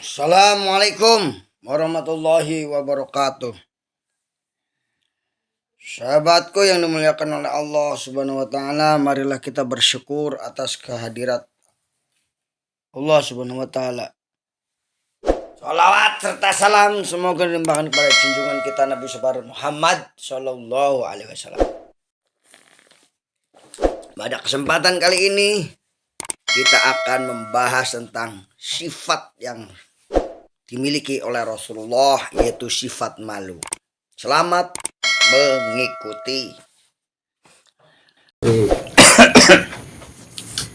Assalamualaikum warahmatullahi wabarakatuh. Sahabatku yang dimuliakan oleh Allah Subhanahu wa taala, marilah kita bersyukur atas kehadirat Allah Subhanahu wa taala. Salawat serta salam semoga dilimpahkan kepada junjungan kita Nabi besar Muhammad sallallahu alaihi wasallam. Pada kesempatan kali ini kita akan membahas tentang sifat yang dimiliki oleh Rasulullah, yaitu sifat malu. Selamat mengikuti.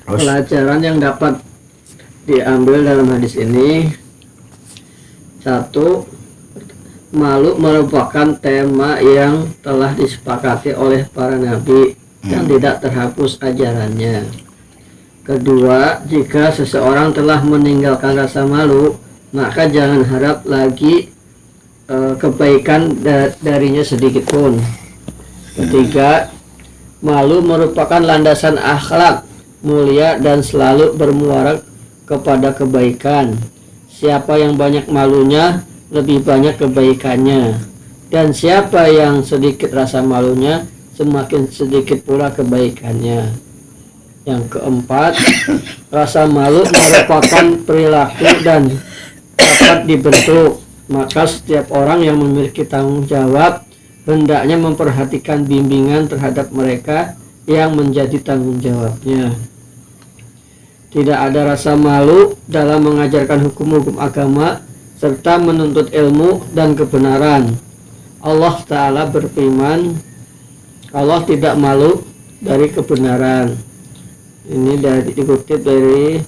Pelajaran yang dapat diambil dalam hadis ini: satu, malu merupakan tema yang telah disepakati oleh para nabi dan tidak terhapus ajarannya. Kedua, jika seseorang telah meninggalkan rasa malu, maka jangan harap lagi kebaikan darinya sedikit pun. Ketiga, malu merupakan landasan akhlak mulia dan selalu bermuara kepada kebaikan. Siapa yang banyak malunya, lebih banyak kebaikannya. Dan siapa yang sedikit rasa malunya, semakin sedikit pula kebaikannya. Yang keempat, rasa malu merupakan perilaku dan dapat dibentuk. Maka setiap orang yang memiliki tanggung jawab hendaknya memperhatikan bimbingan terhadap mereka yang menjadi tanggung jawabnya. Tidak ada rasa malu dalam mengajarkan hukum-hukum agama serta menuntut ilmu dan kebenaran. Allah Ta'ala berfirman, Allah tidak malu dari kebenaran. Ini dikutip dari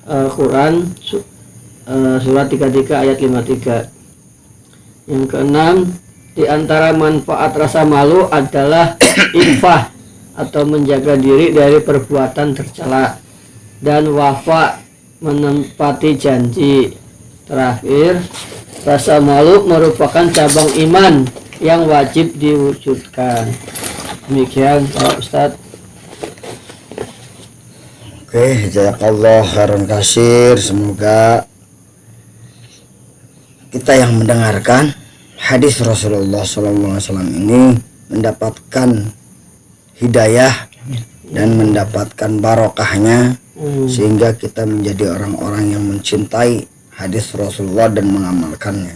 Quran surat 33 ayat 53. Yang keenam, di antara manfaat rasa malu adalah ifah atau menjaga diri dari perbuatan tercela, dan wafa, menempati janji. Terakhir, rasa malu merupakan cabang iman yang wajib diwujudkan. Demikian Pak Ustadz. Oke, jazakallah khairan katsir. Semoga kita yang mendengarkan hadis Rasulullah SAW ini mendapatkan hidayah dan mendapatkan barokahnya, sehingga kita menjadi orang-orang yang mencintai hadis Rasulullah dan mengamalkannya.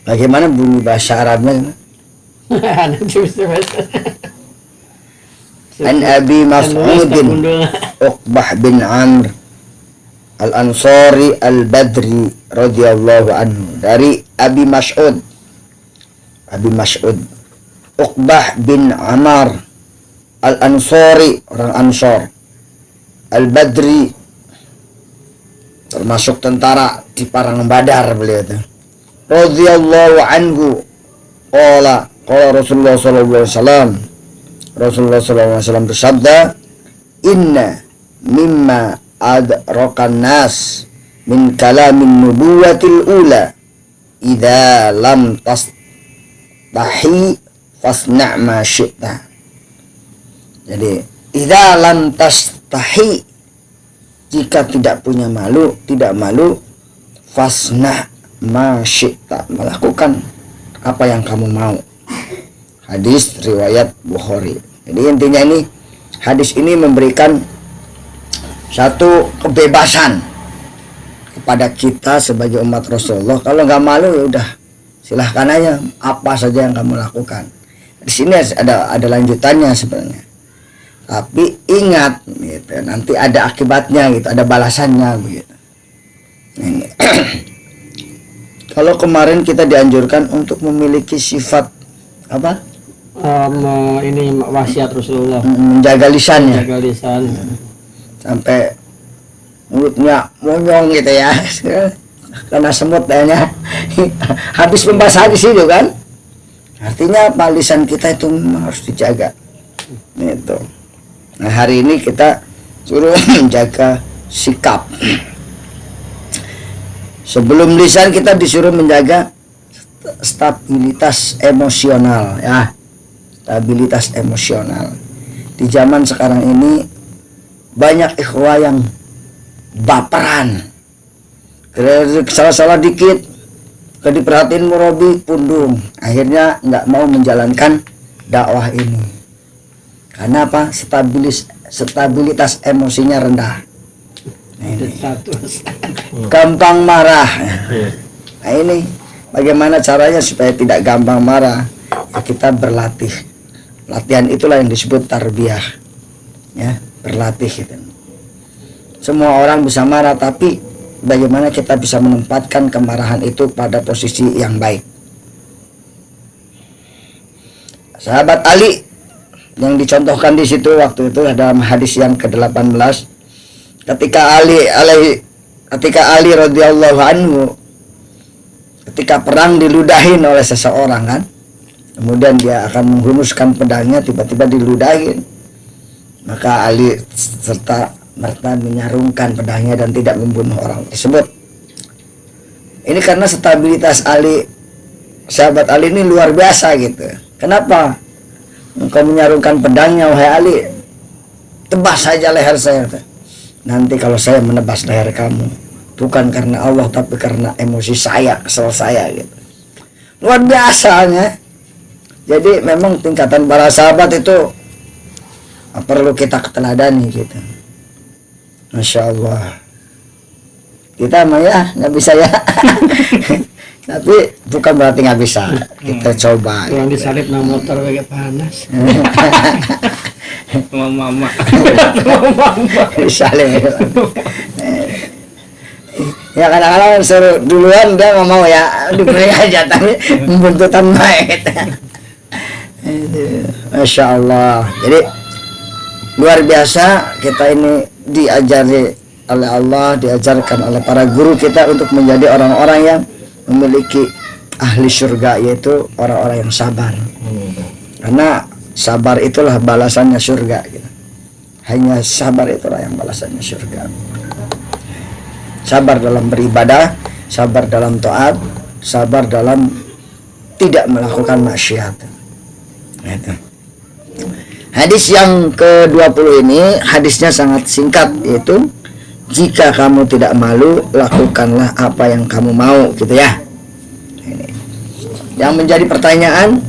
Bagaimana bunyi bahasa Arabnya? An Abi Mas'udin Uqbah bin Amr Al-Ansari Al-Badri radhiyallahu anhu, dari Abi Mas'ud Uqbah bin Amr Al-Ansari, orang Ansor, Al-Badri, termasuk tentara di perang Badar beliau itu, radhiyallahu anhu, qala Rasulullah sallallahu alaihi wasallam, Rasulullah SAW bersabda, inna mimma adrakan nas min kalamin nubuwatil ula idza lam tastahi fasna' ma syi'ta. Jadi idza lam tastahi, jika tidak malu fasna' ma syi'ta, melakukan apa yang kamu mau. Hadis riwayat Bukhari. Jadi intinya ini, hadis ini memberikan satu kebebasan kepada kita sebagai umat Rasulullah. Kalau nggak malu ya udah, silahkan aja apa saja yang kamu lakukan. Di sini ada lanjutannya sebenarnya. Tapi ingat, gitu, nanti ada akibatnya, gitu, ada balasannya, begitu. Ini. Kalau kemarin kita dianjurkan untuk memiliki sifat apa? Ini wasiat Rasulullah, menjaga lisannya, sampai mulutnya monyong gitu ya, karena semut kayaknya. Habis pembahasan di situ kan, artinya apa? Lisan kita itu harus dijaga gitu. Nah, hari ini kita suruh menjaga sikap. Sebelum lisan, kita disuruh menjaga stabilitas emosional, ya. Stabilitas emosional. Di zaman sekarang ini banyak ikhwah yang baperan, salah-salah dikit kalau diperhatiin murabi pundung, akhirnya nggak mau menjalankan dakwah ini. Karena apa? Stabilitas emosinya rendah. Nah, ini. Gampang marah. Nah ini bagaimana caranya supaya tidak gampang marah? Ya, kita berlatih. Latihan itulah yang disebut tarbiyah. Ya, berlatih gitu. Semua orang bisa marah, tapi bagaimana kita bisa menempatkan kemarahan itu pada posisi yang baik. Sahabat Ali yang dicontohkan di situ waktu itu dalam hadis yang ke-18, ketika Ali radhiyallahu anhu ketika perang diludahin oleh seseorang kan, kemudian dia akan menghunuskan pedangnya, tiba-tiba diludahin, maka Ali serta merta menyarungkan pedangnya dan tidak membunuh orang tersebut. Ini karena stabilitas Ali, sahabat Ali ini luar biasa gitu. Kenapa? Engkau menyarungkan pedangnya wahai Ali, tebas saja leher saya. Nanti kalau saya menebas leher kamu, bukan karena Allah tapi karena emosi saya, kesel saya gitu. Luar biasanya. Jadi memang tingkatan para sahabat itu perlu kita teladani gitu. Masya Allah. Kita mah ya nggak bisa ya. Tapi bukan berarti nggak bisa. Kita coba. Yang disalip nama motor kayak panas. Mama. Disalip. Ya kadang-kadang suruh duluan dia nggak mau ya, diberi aja tapi buntutan baik. Masya Allah. Jadi luar biasa kita ini diajari oleh Allah, diajarkan oleh para guru kita untuk menjadi orang-orang yang memiliki ahli surga, yaitu orang-orang yang sabar. Karena sabar itulah balasannya surga gitu. Hanya sabar itulah yang balasannya surga. Sabar dalam beribadah, sabar dalam taat, sabar dalam tidak melakukan maksiat. Itu. Hadis yang ke-20 ini hadisnya sangat singkat, yaitu jika kamu tidak malu, lakukanlah apa yang kamu mau, gitu ya. Ini. Yang menjadi pertanyaan,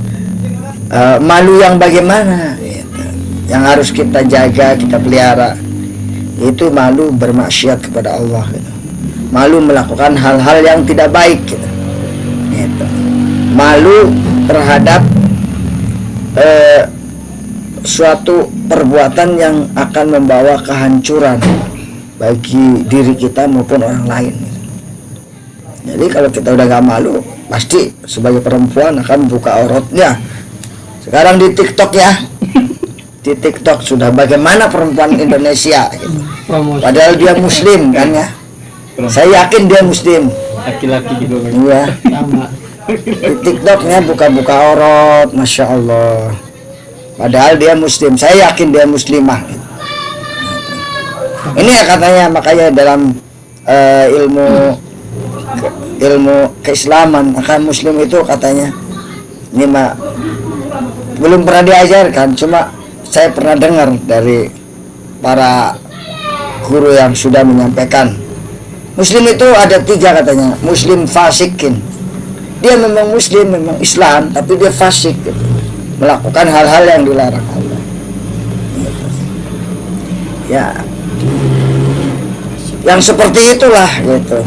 malu yang bagaimana? Gitu. Yang harus kita jaga, kita pelihara, itu malu bermaksiat kepada Allah. Gitu. Malu melakukan hal-hal yang tidak baik. Gitu. Gitu. Malu terhadap suatu perbuatan yang akan membawa kehancuran bagi diri kita maupun orang lain. Jadi kalau kita udah gak malu, pasti sebagai perempuan akan buka auratnya. Sekarang di TikTok ya, di TikTok sudah bagaimana perempuan Indonesia gitu. Padahal dia muslim kan ya. Saya yakin dia muslim. Laki-laki juga. Iya. Di TikToknya buka-buka aurat, masya Allah. Padahal dia muslim, saya yakin dia muslimah. Ini ya katanya, makanya dalam ilmu keislaman, maka muslim itu katanya, ini mah belum pernah diajarkan, cuma saya pernah dengar dari para guru yang sudah menyampaikan. Muslim itu ada 3 katanya, muslim fasikin. Dia memang muslim, memang Islam, tapi dia fasik gitu. Melakukan hal-hal yang dilarang Allah. Ya, yang seperti itulah gitu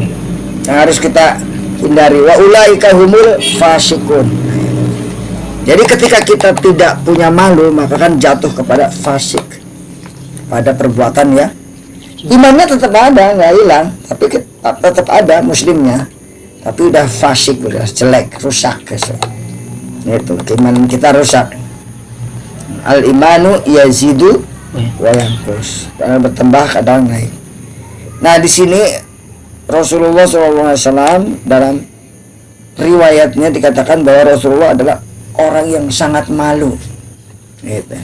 yang harus kita hindari. Wa ulaika humul fasikun. Jadi ketika kita tidak punya malu, maka kan jatuh kepada fasik, pada perbuatan ya. Imannya tetap ada, nggak hilang, tapi tetap ada muslimnya, tapi udah fasik, udah jelek, rusak gitu. Itu keimanan kita rusak. Al imanu yazidu wa yanqus, kadang bertambah kadang naik. Nah di sini Rasulullah SAW dalam riwayatnya dikatakan bahwa Rasulullah adalah orang yang sangat malu gitu,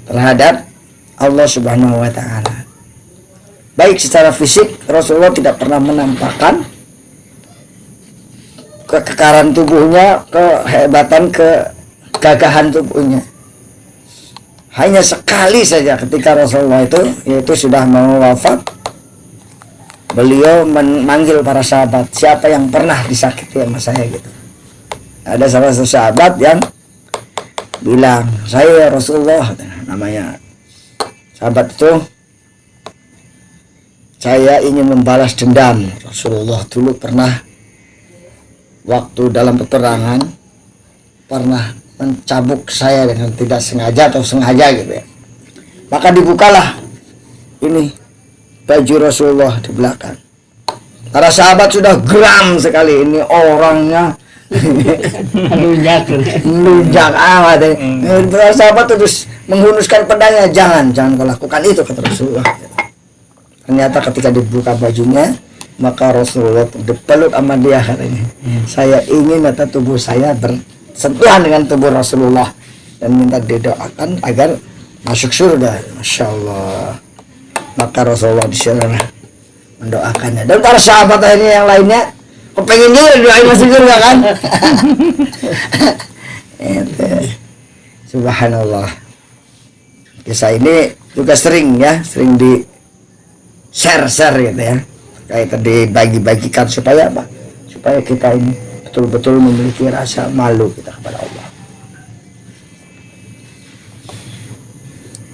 terhadap Allah Subhanahu Wa Taala. Baik secara fisik, Rasulullah tidak pernah menampakkan kekekaran tubuhnya, kehebatan, kegagahan tubuhnya. hanya sekali saja ketika Rasulullah itu, yaitu sudah mau wafat, beliau memanggil para sahabat, siapa yang pernah disakiti sama saya gitu. Ada salah satu sahabat yang bilang, saya Rasulullah, namanya sahabat itu, saya ingin membalas dendam. Rasulullah dulu pernah waktu dalam peperangan pernah mencabuk saya dengan tidak sengaja atau sengaja gitu ya. Maka dibukalah ini baju Rasulullah di belakang. Para sahabat sudah geram sekali, ini orangnya lunjak amat ya. Para sahabat terus menghunuskan pedangnya, jangan kau lakukan itu, kata Rasulullah. Ternyata ketika dibuka bajunya, maka Rasulullah dipeluk sama dia katanya. Saya ingin kata tubuh saya bersentuhan dengan tubuh Rasulullah dan minta didoakan agar masuk surga. Masya Allah. Maka Rasulullah disuruh mendoakannya. Dan para sahabat ini yang lainnya kepengen juga doain masuk surga kan. Subhanallah. Kisah ini juga sering di share gitu ya, kayak tadi bagi-bagikan supaya apa? Supaya kita ini betul-betul memiliki rasa malu kita kepada Allah.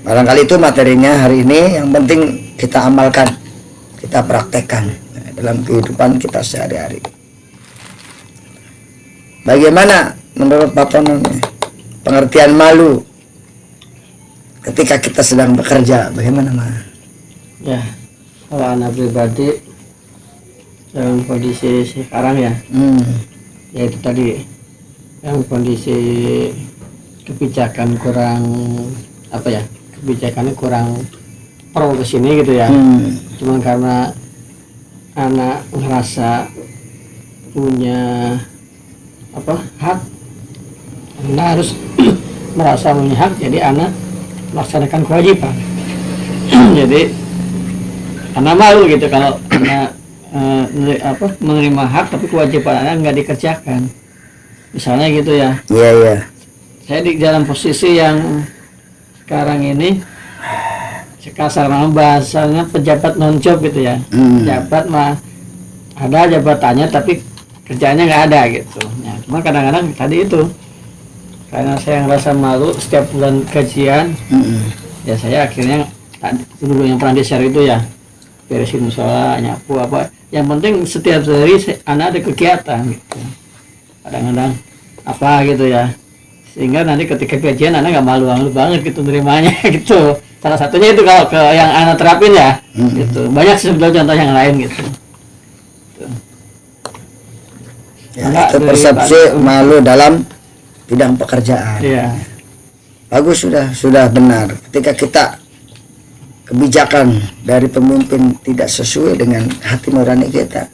Barangkali itu materinya hari ini, yang penting kita amalkan, kita praktekkan dalam kehidupan kita sehari-hari. Bagaimana menurut Bapak pengertian malu ketika kita sedang bekerja? Bagaimana Ya, kalau anak pribadi dalam kondisi sekarang ya, ya itu tadi yang kondisi kebijakan kurang kebijakannya kurang pro ke sini gitu ya. Cuman karena anak merasa punya hak, anak harus merasa punya hak, jadi anak melaksanakan kewajiban. Jadi anak malu gitu kalau anak menerima hak tapi kewajiban anak nggak dikerjakan, misalnya gitu ya. Iya. Saya di dalam posisi yang sekarang ini, kasar bahasanya pejabat non job gitu ya. Pejabat mah ada jabatannya tapi kerjanya nggak ada gitu ya. Cuma kadang-kadang tadi itu karena saya ngerasa malu setiap bulan gajian, ya saya akhirnya dulu yang pernah di-share itu ya, beresin musola, nyapu apa, yang penting setiap hari anak ada kegiatan gitu. Kadang-kadang apa gitu ya, sehingga nanti ketika gajian anak nggak malu-malu banget gitu nerimanya gitu. Salah satunya itu kalau ke yang anak terapin ya, gitu. Banyak sebetulnya contoh yang lain gitu. Ya, itu persepsi malu dalam bidang pekerjaan. Iya. Bagus, sudah benar. Ketika kita kebijakan dari pemimpin tidak sesuai dengan hati nurani kita,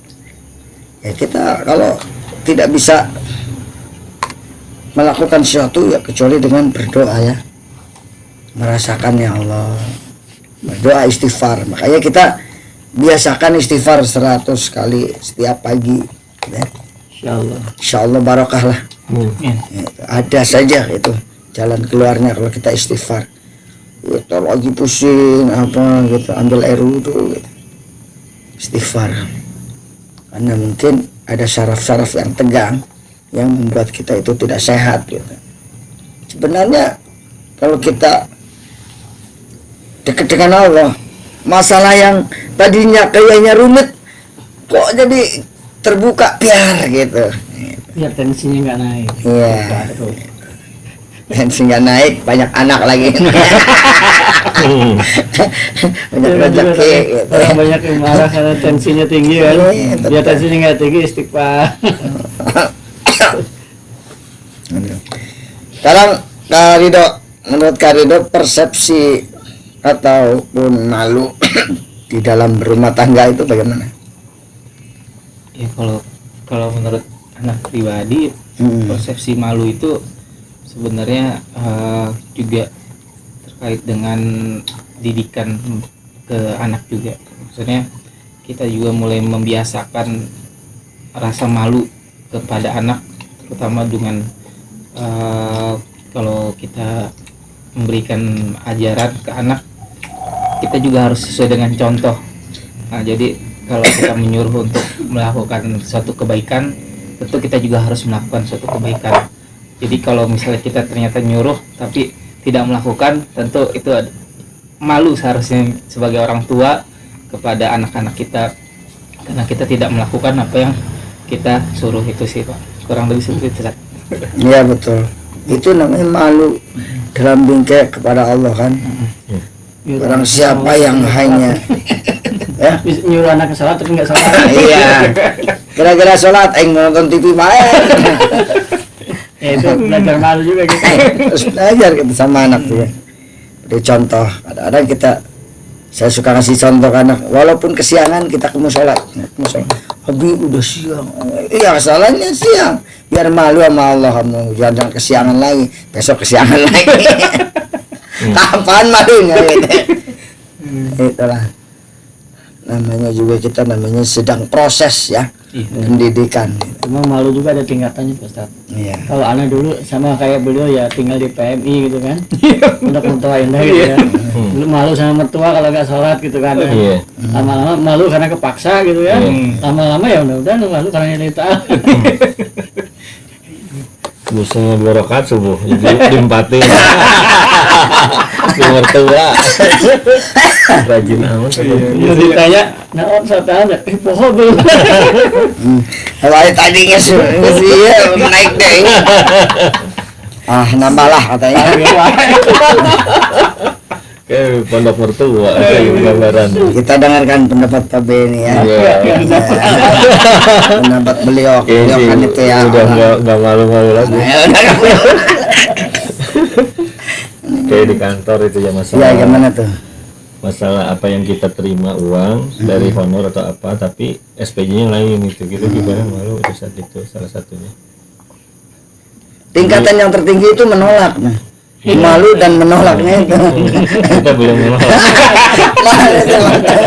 ya kita kalau tidak bisa melakukan sesuatu ya kecuali dengan berdoa ya, merasakan ya Allah, berdoa istighfar. Makanya kita biasakan istighfar 100 kali setiap pagi ya. Insya Allah barokah lah. Ya, ada saja itu jalan keluarnya kalau kita istighfar. Kita lagi pusing apa gitu, ambil air wudhu gitu, istighfar. Karena mungkin ada syaraf-syaraf yang tegang yang membuat kita itu tidak sehat gitu. Sebenarnya kalau kita dekat dengan Allah, masalah yang tadinya kayaknya rumit kok jadi terbuka biar gitu. Biar tensinya nggak naik. Iya. Tensi nggak naik, banyak anak lagi. Banyak rezeki. Gitu. Orang banyak yang marah karena tensinya tinggi kan. Biar tensinya nggak tinggi, istighfar. Sekarang Kak Ridho, menurut Kak Ridho persepsi ataupun malu di dalam berumah tangga itu bagaimana? Ya kalau menurut anak pribadi, persepsi malu itu sebenarnya juga terkait dengan didikan ke anak juga. Maksudnya kita juga mulai membiasakan rasa malu kepada anak, terutama dengan kalau kita memberikan ajaran ke anak, kita juga harus sesuai dengan contoh. Nah, jadi kalau kita menyuruh untuk melakukan suatu kebaikan, tentu kita juga harus melakukan suatu kebaikan. Jadi kalau misalnya kita ternyata nyuruh tapi tidak melakukan, tentu itu malu seharusnya sebagai orang tua kepada anak-anak kita, karena kita tidak melakukan apa yang kita suruh itu sih Pak, kurang lebih seperti itu. Iya betul, itu namanya malu dalam bingkai kepada Allah kan. Orang siapa yang hanya ya nyuruh anak ke sholat tapi nggak sholat. iya kira-kira sholat nonton TV main. Ya, itu belajar malu juga gitu. Terus belajar kita sama anak tuh ya. Beri contoh. Kadang-kadang saya suka ngasih contoh ke anak, walaupun kesiangan kita ke musola. Abi udah siang. Iya salahnya siang. Biar malu sama Allah kamu. Jangan kesiangan lagi. Besok kesiangan lagi. Kapan malunya gitu. Itulah. Namanya juga kita namanya sedang proses ya. Pendidikan. Cuma malu juga ada tingkatannya Pak Ustaz. Iya. Kalau anak dulu sama kayak beliau ya tinggal di PMI gitu kan. Untuk mertua indah gitu ya. Dulu malu sama mertua kalau nggak sholat gitu kan. Iya. Lama-lama malu karena kepaksa gitu ya. Lama-lama ya udah malu karena nilai Biasanya 2 rakaat subuh, jadi diempatin. Si mertua. Rajin amat. Iya ditanya, nah sataan ya, pohon belum. Kalau tadinya sih naik deh. Nambahlah katanya. Kayak pondok mertua, kayak gambaran. Kita dengarkan pendapat Pak Beni ya. Pendapat beliau kan itu ya. Udah nggak malu-malu lagi. Kayak di kantor itu ya masalah. Ya gimana tuh? Masalah apa yang kita terima uang dari honor atau apa, tapi SPJ-nya lain itu, gitu gimana malu itu saat itu salah satunya. Tingkatan yang tertinggi itu menolak. Malu dan menolaknya itu. Kita belum menolak.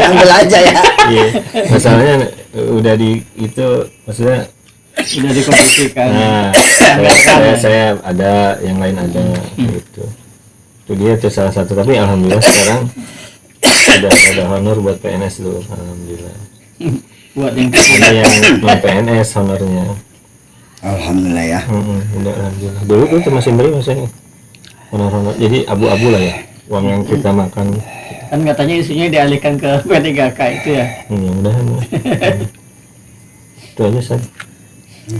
Ambil aja ya. Iya. Masalahnya udah di itu, maksudnya Sudah dikompetisikan. nah saya ada, yang lain ada gitu. Itu dia tuh salah satu, tapi alhamdulillah sekarang ada honor buat PNS dulu, alhamdulillah. Buat yang Ada yang non PNS honornya. Alhamdulillah ya. Udah alhamdulillah. Dulu tuh masih beri masanya honor-honor, jadi abu-abu lah ya uang yang kita makan. kan katanya isunya dialihkan ke P3K itu ya. Mudah-mudahan itu aja San.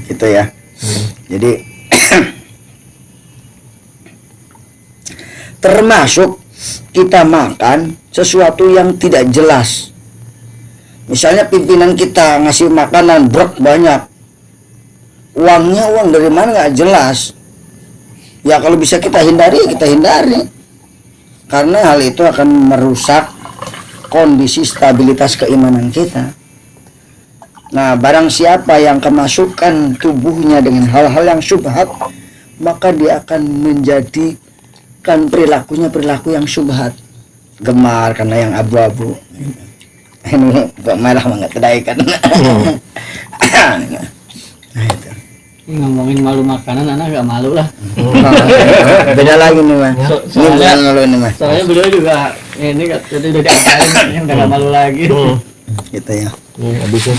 Gitu ya. Jadi termasuk kita makan sesuatu yang tidak jelas. Misalnya pimpinan kita ngasih makanan brok banyak, uangnya uang dari mana nggak jelas. Ya kalau bisa kita hindari, karena hal itu akan merusak kondisi stabilitas keimanan kita. Nah, barang siapa yang kemasukan tubuhnya dengan hal-hal yang syubhat, maka dia akan menjadikan perilaku yang syubhat, gemar karena yang abu-abu. Ini kok merah banget kedaikan. Nah itu. Ngomongin malu makanan, anak gak malu lah. Beda lagi nih Mas. Ini bukan malu nih Mas. Soalnya beliau juga ini udah diajarin, udah gak malu lagi. Gitu ya. Habisin.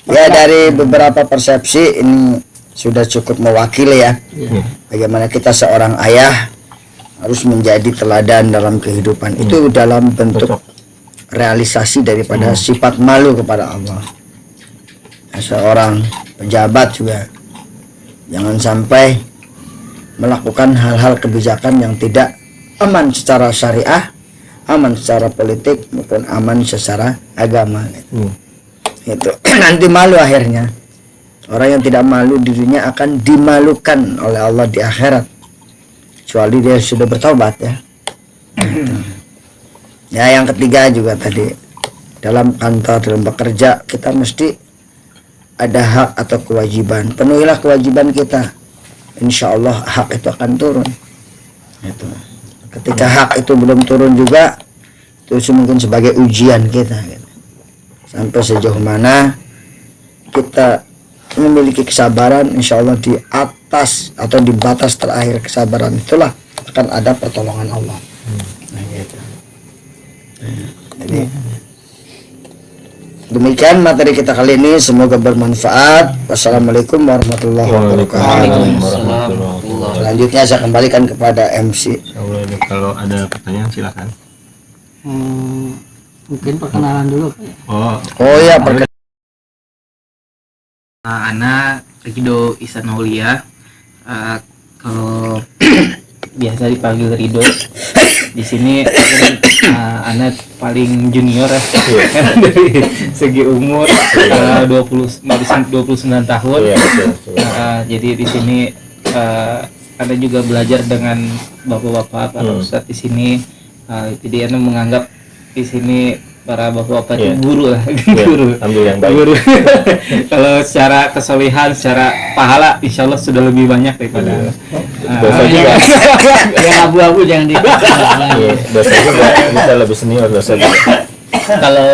Ya dari beberapa persepsi ini sudah cukup mewakili ya. Bagaimana kita seorang ayah harus menjadi teladan dalam kehidupan. Itu dalam bentuk realisasi daripada sifat malu kepada Allah. Seorang pejabat juga jangan sampai melakukan hal-hal kebijakan yang tidak aman secara syariah, aman secara politik maupun aman secara agama. Itu nanti malu akhirnya. Orang yang tidak malu di dunia akan dimalukan oleh Allah di akhirat, kecuali dia sudah bertobat ya. Ya yang ketiga juga tadi, dalam kantor, dalam bekerja kita mesti ada hak atau kewajiban. Penuhilah kewajiban kita, insya Allah hak itu akan turun. Itu. Ketika hak itu belum turun juga, itu mungkin sebagai ujian kita. Gitu. Sampai sejauh mana kita memiliki kesabaran, insya Allah di atas atau di batas terakhir kesabaran itulah akan ada pertolongan Allah. Nah, gitu. Jadi demikian materi kita kali ini, semoga bermanfaat. Wassalamualaikum warahmatullahi wabarakatuh. Waalaikumsalam warahmatullahi. Selanjutnya saya kembalikan kepada MC. Kalau ada pertanyaan silakan. Mungkin perkenalan dulu Pak. Oh ya, Ana Rido Isanaulia, kalau biasa dipanggil Rido. Di sini Ana paling junior ya, dari segi umur 29 tahun. Iya, betul. Jadi di sini Ana juga belajar dengan bapak-bapak para ustadz di sini. Jadi Ana menganggap di sini para bapak-bapak itu guru lah, guru. Ambil yang baik. Guru. Kalau secara kesolehan, secara pahala, insya Allah sudah lebih banyak daripada. Dosa juga. Yang abu-abu jangan di. Iya, dosa juga bisa lebih senior dosa juga. Kalau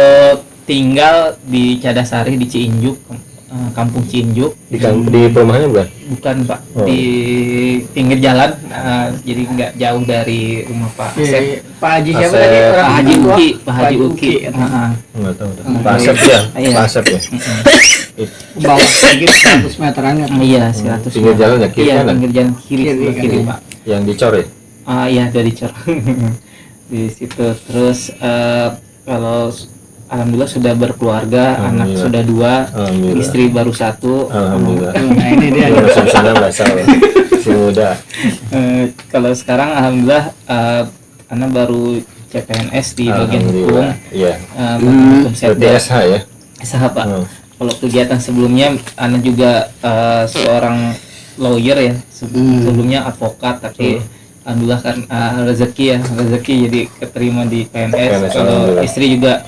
tinggal di Cadasari di Ciinjuk, kampung Ciinjuk. Di perumahannya bukan? Bukan Pak, di pinggir jalan, jadi nggak jauh dari rumah Pak Asep. Pak Haji siapa Asep. tadi? Pak Haji tua? Uki, Pak Haji Uki. Nggak tahu. Pak Asep ya, Iya. Pak Asep ya. Bawah sedikit 100 meteran ya. Iya, 100. Pinggir jalan ya, kiri Iya, kanan? pinggir jalan kiri, Kiri, sebelah kiri kanan. Pak. Yang dicor ya? Iya dari Cor. Di situ terus kalau alhamdulillah sudah berkeluarga, anak Alhamdulillah. sudah 2, Alhamdulillah. istri baru 1. Alhamdulillah. Nah ini dia. Dia masih di sana nggak salah. Si muda. Kalau sekarang alhamdulillah anak baru CPNS di bagian hukum, Alhamdulillah. Iya. hukum Berarti setda. SH ya? SH Pak. Hmm. Kalau kegiatan sebelumnya anak juga seorang lawyer ya, sebelumnya advokat, tapi alhamdulillah kan rezeki jadi keterima di PNS. PNS, Kalau alhamdulillah. istri juga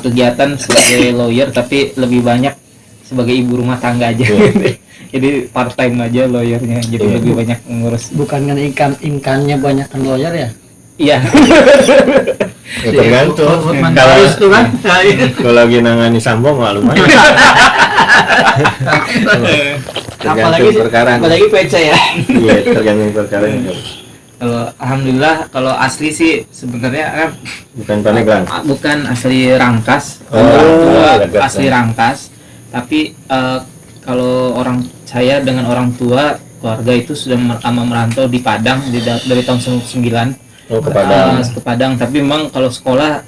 kegiatan sebagai lawyer, tapi lebih banyak sebagai ibu rumah tangga aja. Jadi part time aja lawyernya, jadi Iya. lebih banyak mengurus. Bukan kan ikannya banyak kan lawyer ya? Iya. Ya, tergantung. Kalau Harus tuh kan? kalau lagi nangani sambong nggak lumayan. Tergantung perkara. apalagi PC ya. Iya, tergantung perkaranya. Kalau alhamdulillah, kalau asli sih sebenarnya Bukan Pandeglang. bukan asli Rangkas. Oh, Orang tua dekat, asli ya. Rangkas, tapi kalau orang saya dengan orang tua keluarga itu sudah merantau di Padang dari tahun 99. Oh, ke Padang. Ke Padang, tapi memang kalau sekolah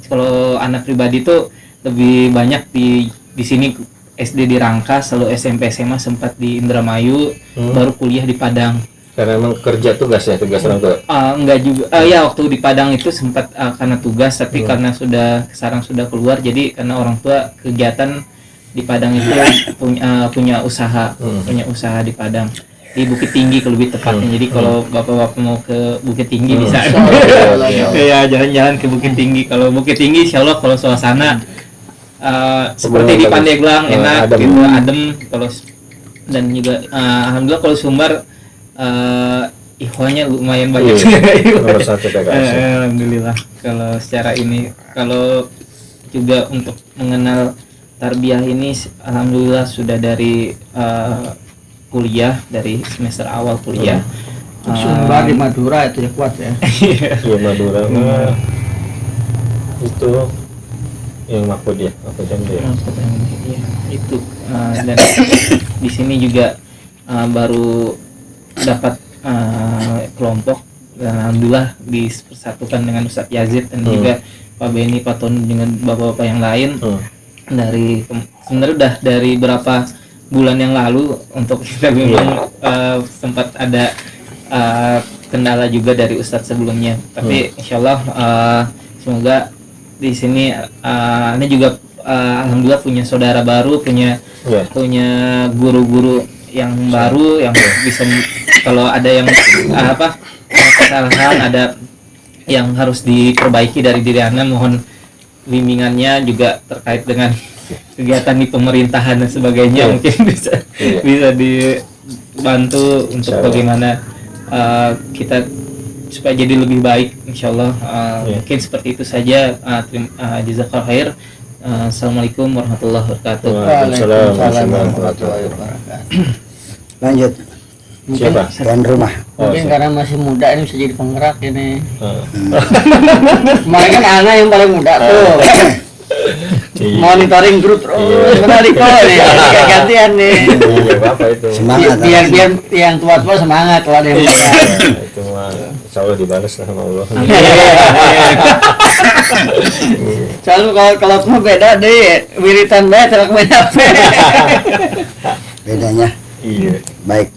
kalau anak pribadi itu lebih banyak di sini, SD di Rangkas, lalu SMP SMA sempat di Indramayu, baru kuliah di Padang. Karena emang kerja tugas orang tua. Enggak juga, ya waktu di Padang itu sempat karena tugas, tapi karena sekarang sudah keluar, jadi karena orang tua kegiatan di Padang itu punya usaha di Padang, di Bukit Tinggi lebih tepatnya. Jadi kalau bapak-bapak mau ke Bukit Tinggi bisa. Ya jalan-jalan ke Bukit Tinggi. Kalau Bukit Tinggi insya Allah kalau suasana seperti di Pandeglang enak, adem. gitu, adem. Kalau dan juga alhamdulillah kalau Sumbar ikhwanya lumayan banyak. Nomor 1 PKS. Alhamdulillah. Kalau secara ini, kalau juga untuk mengenal tarbiyah ini, alhamdulillah sudah dari kuliah, dari semester awal kuliah. Sumbar di Madura itu ya kuat ya. Iya, Madura. Itu yang Mahfud ya, Mahfud MD ya. Iya, itu dan di sini juga baru dapat kelompok, dan alhamdulillah dipersatukan dengan Ustadz Yazid dan juga Pak Beni, Pak Tony dengan bapak-bapak yang lain. Dari sebenarnya udah dari berapa bulan yang lalu untuk kita memang sempat ada kendala juga dari Ustadz sebelumnya, tapi insyaallah semoga di sini Anda juga alhamdulillah punya saudara baru, punya guru-guru yang baru yang bisa, kalau ada yang kesalahan, ada yang harus diperbaiki dari diri Anda, mohon bimbingannya juga terkait dengan kegiatan di pemerintahan dan sebagainya. Mungkin bisa dibantu untuk bagaimana kita supaya jadi lebih baik, insyaallah. Mungkin seperti itu saja. Jazakallahu khair. Assalamualaikum warahmatullahi wabarakatuh. Waalaikumsalam warahmatullahi wabarakatuh. Lanjut. Siapa? Tuan rumah. Mungkin karena masih muda ini bisa jadi penggerak ini. Ah. Kemarin kan Ana yang paling muda tuh. Iya. Monitoring grup terus. Iya. Benar Riko nih. Kayak gantian nih. Iya, apa itu? Semangat. Biar yang tua-tua semangat kalau ada yang muda. Nah, itu mah insya Allah dibalas lah sama Allah. Soalnya kalau mah beda deh, wiritan banget kalau main HP. Bedanya. Iya. Baik.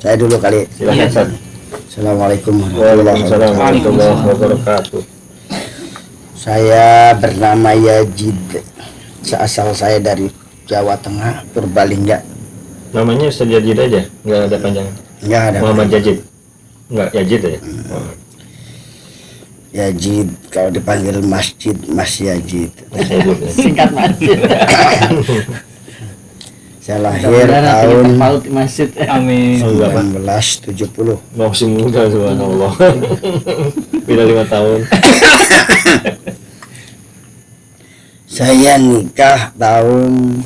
Saya dulu kali. Silakan Ustaz. Assalamualaikum warahmatullahi Waalaikumsalam wabarakatuh. warahmatullahi wabarakatuh. Saya bernama Yajid. Asal saya dari Jawa Tengah, Purbalingga. Namanya Ustaz Yajid aja, nggak ada panjang. Enggak ada. Muhammad Yajid. Nggak Yajid ya? Oh. Yajid, kalau dipanggil masjid, Mas Yajid. Mas Yajid ya. Singkat masjid. Saya lahir Mudah-mudahan nanti tahun terpaut di masjid. Amin. 1970. Masih muda subhanallah. Beda 5 tahun. Saya nikah tahun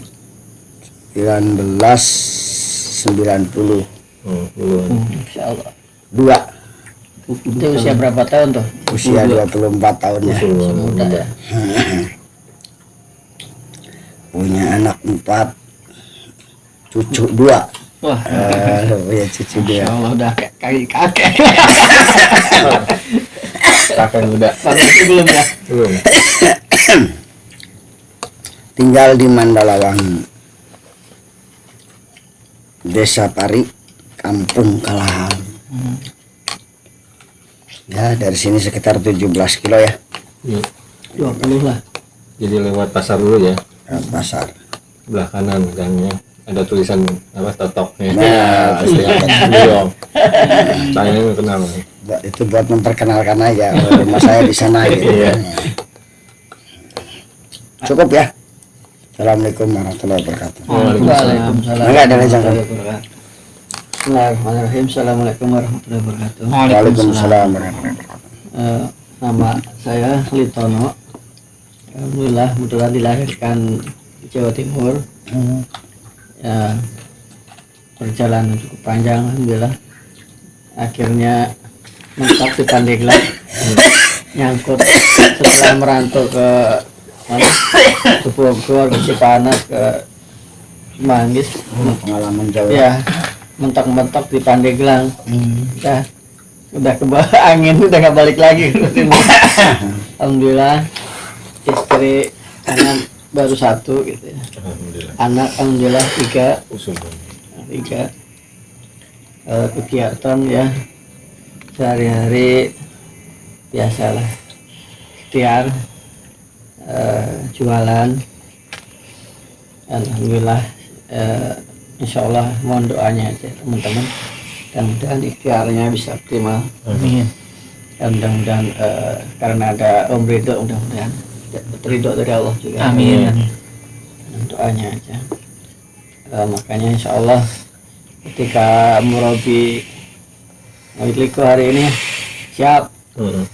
1992. Duluan. Insya Allah. Itu usia berapa tahun tuh? Usia 24 tahun ya. Masih muda ya. Punya anak 4, cucu 2. Wah, Ya cucu 2. Insya Allah udah kayak kakek. Kakak muda. Tapi itu belum ya. Belum. Tinggal di Mandalawangi, Desa Pari, Kampung Kalahan. Ya, dari sini sekitar 17 kilo ya. Iya. 20 lah. Jadi lewat pasar dulu ya. Pasar. Belah kanan gangnya ada tulisan apa totoknya. Nah, Pasti akan beliau. Saya ini kenal. Itu buat memperkenalkan aja rumah saya di sana gitu. Iya. Cukup ya. Assalamualaikum warahmatullahi wabarakatuh. Waalaikumsalam. Enggak ada lagi, Jang. Bismillahirrahmanirrahim. Assalamualaikum warahmatullahi wabarakatuh. Waalaikumsalam warahmatullahi wabarakatuh. Nama saya Litono. Alhamdulillah kebetulan dilahirkan di Jawa Timur. Ya, perjalanan cukup panjang alhamdulillah. Akhirnya mentok di Pandeglang. Nyangkut setelah merantau ke mana? Ke Bogor, ke Cipanas, ke Manggis. Pengalaman jauh. Ya, mentok-mentok di Pandeglang. Ya, udah ke bawah angin, udah gak balik lagi ke timur. Alhamdulillah, istri anak baru 1 gitu ya. Alhamdulillah. Anak alhamdulillah 3. Usul. Kegiatan ya sehari-hari biasalah, ikhtiar, jualan. Alhamdulillah, insya Allah mohon doanya aja teman-teman, dan mudahan ikhtiarnya bisa optimal. Amin. Dan mudah-mudahan karena ada Om Ridho, mudah-mudahan ridho dari Allah juga. Amin. Dan doanya aja. Makanya insya Allah ketika Murabi Liko hari ini siap.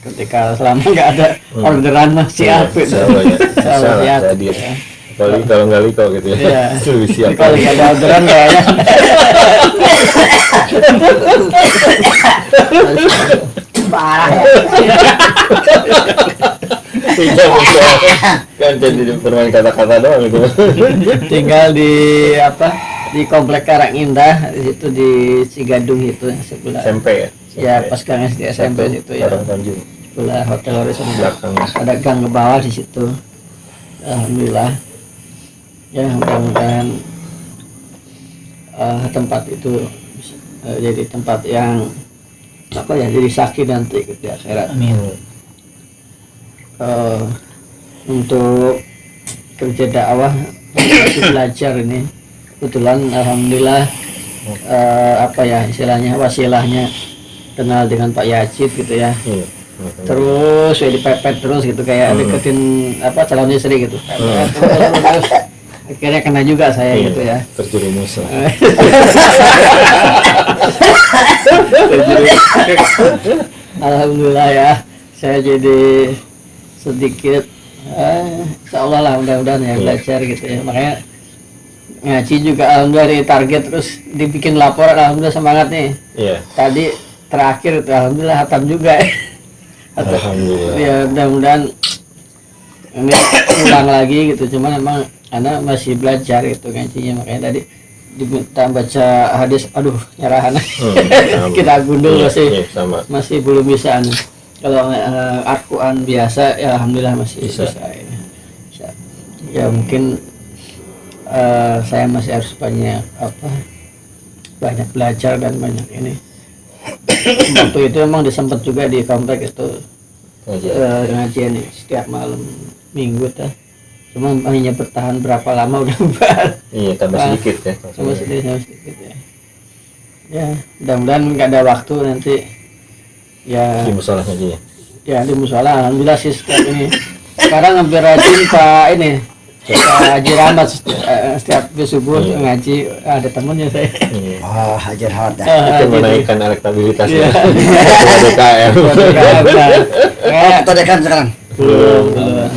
Ketika selama nggak ada orderan mah siap. Salah ya. Salah siap. Tadi. Apalagi kalau nggak liko gitu ya. Iya. Itu lebih siap. Kalau nggak ada orderan kayaknya. Parah ya. Iya betul. Kan jadi bermain kata-kata doang gitu. Tinggal di apa, di komplek Karang Indah, di situ di Cigadung itu sebelah. SMP ya. Ya pas gang SD SMP situ ya. Karang Tanjung. Sebelah Hotel Horizon Belakang. ada gang ke bawah di situ. Alhamdulillah. Ya mudah-mudahan tempat itu jadi tempat yang apa ya, jadi saksi nanti di akhirat. Amin. Untuk kerja dakwah masih belajar ini, kebetulan alhamdulillah apa ya istilahnya, wasilahnya kenal dengan Pak Yajid gitu ya. Iya. Terus ya dipepet terus gitu, kayak deketin apa calon istri gitu. Terus akhirnya kena juga saya gitu ya. Terjerumus lah. Alhamdulillah ya, saya jadi sedikit Insya Allah lah mudah-mudahan ya belajar gitu ya. Makanya ngaji juga alhamdulillah dari target terus dibikin laporan, alhamdulillah semangat nih. Iya. Tadi terakhir itu alhamdulillah hatam juga. Alhamdulillah. Ya mudah-mudahan ini ulang lagi gitu, cuman emang anak masih belajar gitu ngajinya, makanya tadi diminta baca hadis, aduh nyarahan. Kita gundul Iya, sama. masih belum bisa anu. Kalau Al-Quran biasa ya alhamdulillah masih bisa. Bisa. Ya mungkin saya masih harus banyak belajar dan banyak ini. Waktu itu emang disempet juga di komplek itu ngajian nih setiap malam minggu tuh. Cuma hanya bertahan berapa lama udah bubar. Iya, tambah sedikit ya. Tambah sedikit ya. Ya, mudah-mudahan nggak ada waktu nanti. Ya Di musola aja ya. Ya di musola alhamdulillah sih setiap ini. Sekarang hampir rajin Pak ini. Pak Haji Rahmat setiap subuh ngaji, ada temennya saya. Oh, Hajar Hard ya. Itu menaikkan elektabilitasnya. Iya. DKM. Kita dekan sekarang. Belum.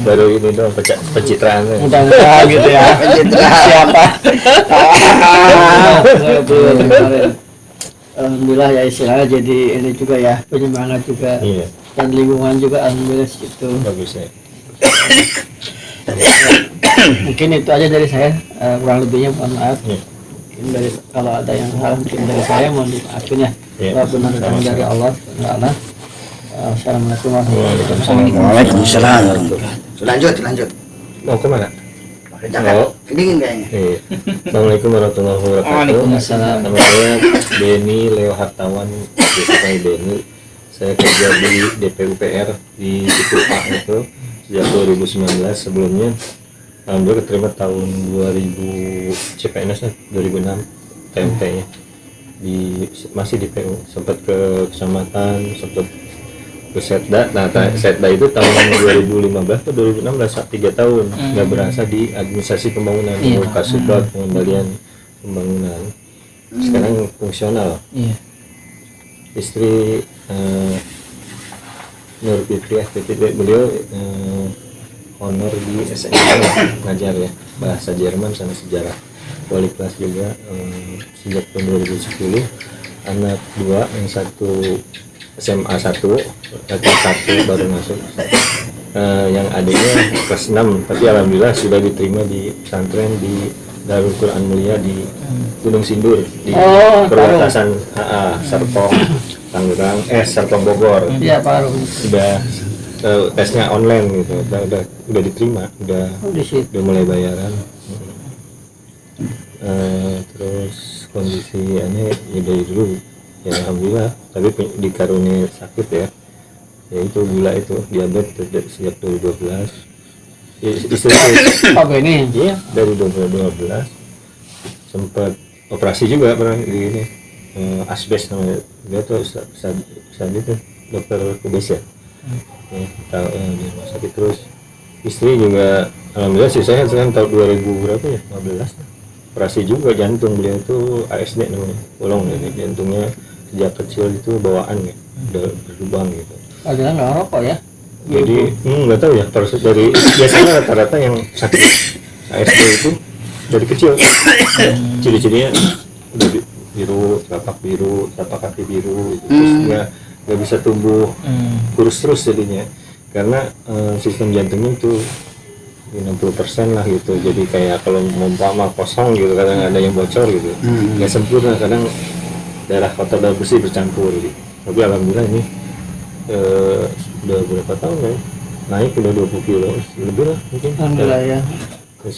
Baru ini dong pencitraan. Mudah-mudahan gitu ya. Siapa? Belum kemarin. Alhamdulillah ya istilahnya jadi ini juga ya penyemangat juga. Iya. Dan lingkungan juga alhamdulillah situ. Bagus ya. Mungkin itu aja dari saya, kurang lebihnya mohon maaf. Iya. Mungkin dari kalau ada yang salah mungkin dari saya mohon dimaafin ya. Iya. Kalau benar datang dari Allah Taala. Assalamualaikum warahmatullahi wabarakatuh. Waalaikumsalam. Lanjut. Mau kemana? Pakai jaket. Dingin kayaknya. Iya. Assalamualaikum warahmatullahi wabarakatuh. Waalaikumsalam. Nama saya Denny Leo Hartawan, biasa Denny. Saya kerja di DPUPR di IPA itu sejak 2019. Sebelumnya alhamdulillah keterima tahun 2000 CPNS 2006 TMT nya masih di PU, sempat ke kecamatan, sempat ke Setda. Nah Setda itu tahun 2015 ke 2016 3 tahun nggak berasa di administrasi pembangunan, Kasubag pengendalian pembangunan. Sekarang fungsional. Iya. Istri Nur Fitri beliau honor di SNM ngajar ya bahasa Jerman sama sejarah, wali kelas juga sejak tahun 2010. Anak 2, yang satu SMA 1, laki 1 baru masuk, yang adiknya kelas 6, tapi alhamdulillah sudah diterima di pesantren di Darul Quran Mulia di Gunung Sindur di perbatasan Serpong Tangerang, Serpong Bogor. Iya Pak Arum. Udah tesnya online gitu, udah diterima, udah mulai bayaran. Terus kondisinya ya dari dulu ya alhamdulillah, tapi dikaruniai sakit ya itu gula, itu diabetes sejak 2012. Istri ini iya dari 2012 sempat operasi juga pernah ini asbes namanya, dia tuh saat itu dokter kubes ya. Tahu di rumah sakit. Terus istri juga alhamdulillah sih sehat kan, tahun 2000 berapa ya 15 operasi juga jantung, beliau itu ASD namanya, bolong ini jantungnya sejak kecil itu bawaan ya, udah berlubang gitu. Padahal nggak rokok ya. Jadi nggak tahu ya, proses dari biasanya rata-rata yang sakit ASD itu dari kecil ciri-cirinya udah biru, telapak kaki biru, terus nggak bisa tumbuh kurus terus jadinya, karena sistem jantungnya itu 60% lah gitu. Jadi kayak kalau umpama kosong gitu, kadang ada yang bocor gitu, nggak sempurna, kadang darah kotor dan bersih bercampur gitu. Tapi alhamdulillah ini udah berapa tahun ya, naik udah 20 kilo lebih lah mungkin. Alhamdulillah ya,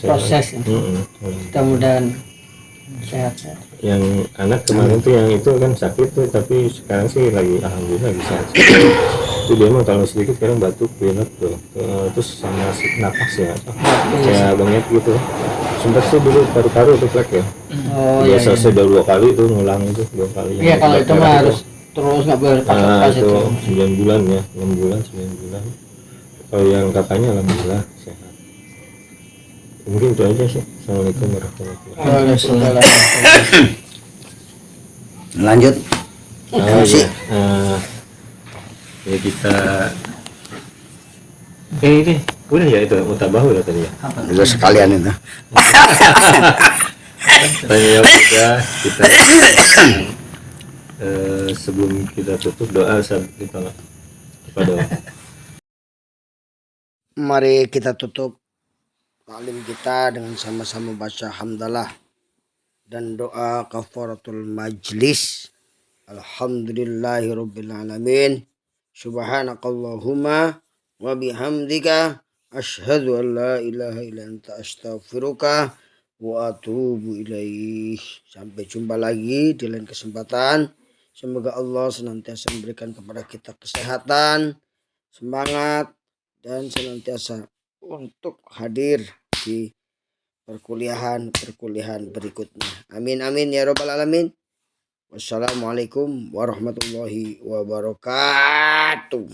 proses ya. Mudah-mudahan sehat. Yang anak kemarin tuh yang itu kan sakit tuh, tapi sekarang sih lagi alhamdulillah bisa. Itu dia mah kalau sedikit sekarang batuk, pilek tuh, terus sama napas ya kayak banget gitu. Sempat sih dulu paru-paru tuh flek ya. Dia selesai udah 2 kali tuh ngulang itu 2 kali. Iya kalau itu mah harus terus nggak boleh pas itu 9 bulan ya, 6 bulan 9 bulan. Kalau yang kakaknya alhamdulillah sehat. Mungkin itu aja sih. Assalamualaikum warahmatullahi wabarakatuh. Lanjut. Ya kita ini Udah ya itu mutabahu lah tadi ya. Itu sekalian itu. Tanya yang kita sebelum kita tutup doa kita doa. Mari kita tutup taklim kita dengan sama-sama baca hamdalah dan doa kafaratul majlis. Alhamdulillahirabbil alamin. Subhanakallahumma wa bihamdika asyhadu an la ilaha illa anta astaghfiruka wa atubu ilaih. Sampai jumpa lagi di lain kesempatan. Semoga Allah senantiasa memberikan kepada kita kesehatan, semangat, dan senantiasa untuk hadir di perkuliahan berikutnya. Amin amin ya robbal alamin. Wassalamualaikum warahmatullahi wabarakatuh.